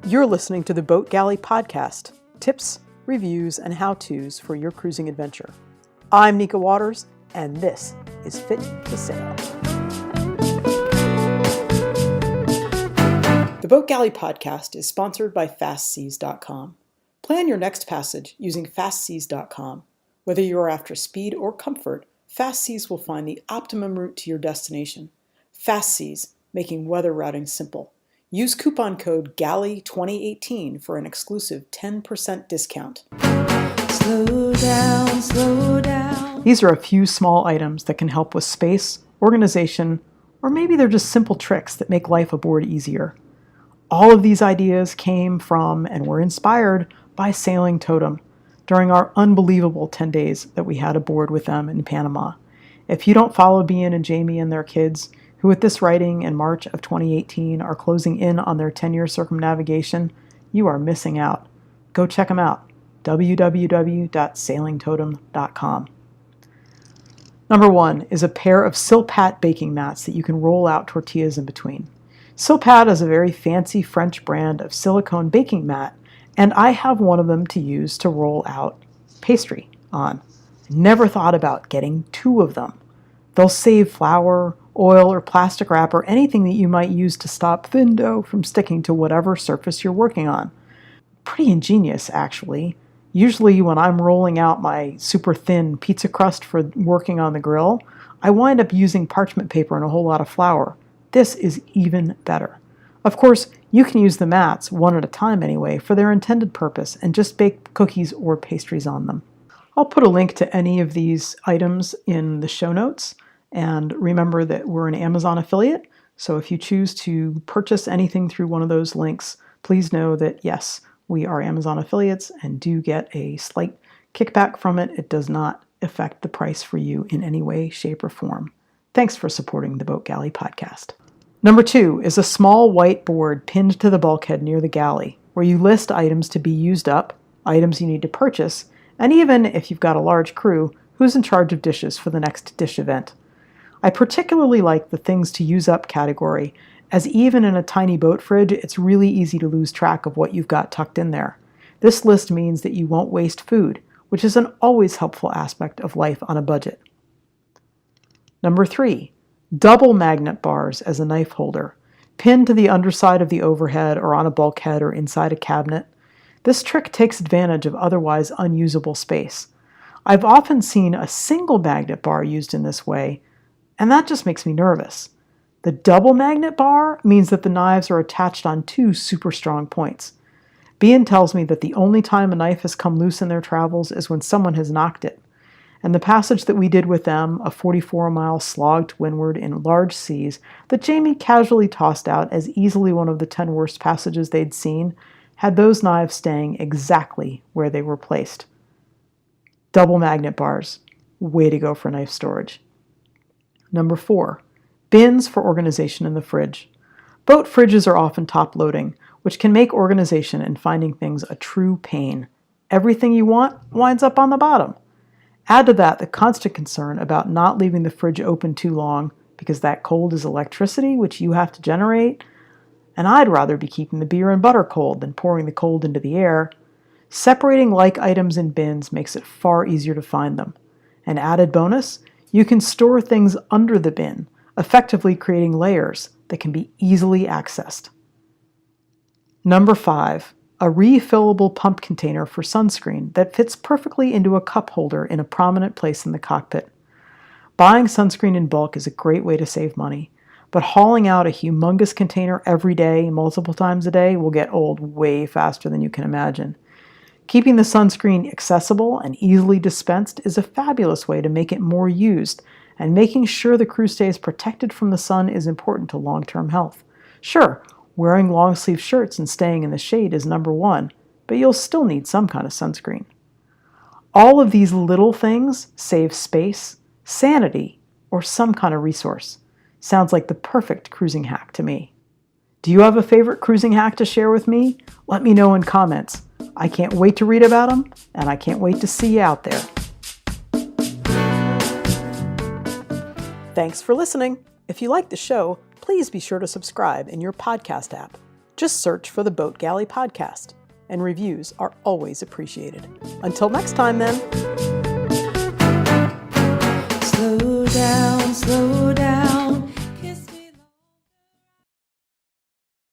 You're listening to the Boat Galley podcast, tips, reviews, and how-tos for your cruising adventure. I'm Nica Waters, and this is Fit to Sail. The Boat Galley podcast is sponsored by FastSeas.com. Plan your next passage using FastSeas.com. Whether you are after speed or comfort, FastSeas will find the optimum route to your destination. FastSeas, making weather routing simple. Use coupon code GALLEY2018 for an exclusive 10% discount. Slow down, slow down. These are a few small items that can help with space, organization, or maybe they're just simple tricks that make life aboard easier. All of these ideas came from and were inspired by Sailing Totem during our unbelievable 10 days that we had aboard with them in Panama. If you don't follow Bean and Jamie and their kids, who at this writing in March of 2018 are closing in on their 10-year circumnavigation, you are missing out. Go check them out. www.sailingtotem.com. Number 1 is a pair of Silpat baking mats that you can roll out tortillas in between. Silpat is a very fancy French brand of silicone baking mat, and I have one of them to use to roll out pastry on. Never thought about getting 2 of them. They'll save flour, oil, or plastic wrap, or anything that you might use to stop thin dough from sticking to whatever surface you're working on. Pretty ingenious, actually. Usually when I'm rolling out my super thin pizza crust for working on the grill, I wind up using parchment paper and a whole lot of flour. This is even better. Of course, you can use the mats, one at a time anyway, for their intended purpose and just bake cookies or pastries on them. I'll put a link to any of these items in the show notes. And remember that we're an Amazon affiliate, so if you choose to purchase anything through one of those links, please know that yes, we are Amazon affiliates and do get a slight kickback from it. It does not affect the price for you in any way, shape, or form. Thanks for supporting the Boat Galley podcast. Number 2 is a small white board pinned to the bulkhead near the galley, where you list items to be used up, items you need to purchase, and even, if you've got a large crew, who's in charge of dishes for the next dish event. I particularly like the things to use up category, as even in a tiny boat fridge, it's really easy to lose track of what you've got tucked in there. This list means that you won't waste food, which is an always helpful aspect of life on a budget. Number 3, double magnet bars as a knife holder, pinned to the underside of the overhead or on a bulkhead or inside a cabinet. This trick takes advantage of otherwise unusable space. I've often seen a single magnet bar used in this way, and that just makes me nervous. The double magnet bar means that the knives are attached on 2 super strong points. Bean tells me that the only time a knife has come loose in their travels is when someone has knocked it. And the passage that we did with them, a 44-mile slog to windward in large seas that Jamie casually tossed out as easily one of the 10 worst passages they'd seen, had those knives staying exactly where they were placed. Double magnet bars. Way to go for knife storage. Number 4, bins for organization in the fridge. Boat fridges are often top-loading, which can make organization and finding things a true pain. Everything you want winds up on the bottom. Add to that the constant concern about not leaving the fridge open too long because that cold is electricity, which you have to generate. And I'd rather be keeping the beer and butter cold than pouring the cold into the air. Separating like items in bins makes it far easier to find them. An added bonus, you can store things under the bin, effectively creating layers that can be easily accessed. Number 5, a refillable pump container for sunscreen that fits perfectly into a cup holder in a prominent place in the cockpit. Buying sunscreen in bulk is a great way to save money, but hauling out a humongous container every day, multiple times a day, will get old way faster than you can imagine. Keeping the sunscreen accessible and easily dispensed is a fabulous way to make it more used, and making sure the crew stays protected from the sun is important to long-term health. Sure, wearing long-sleeve shirts and staying in the shade is number 1, but you'll still need some kind of sunscreen. All of these little things save space, sanity, or some kind of resource. Sounds like the perfect cruising hack to me. Do you have a favorite cruising hack to share with me? Let me know in comments. I can't wait to read about them, and I can't wait to see you out there. Thanks for listening. If you like the show, please be sure to subscribe in your podcast app. Just search for the Boat Galley podcast, and reviews are always appreciated. Until next time, then. Slow down, slow down.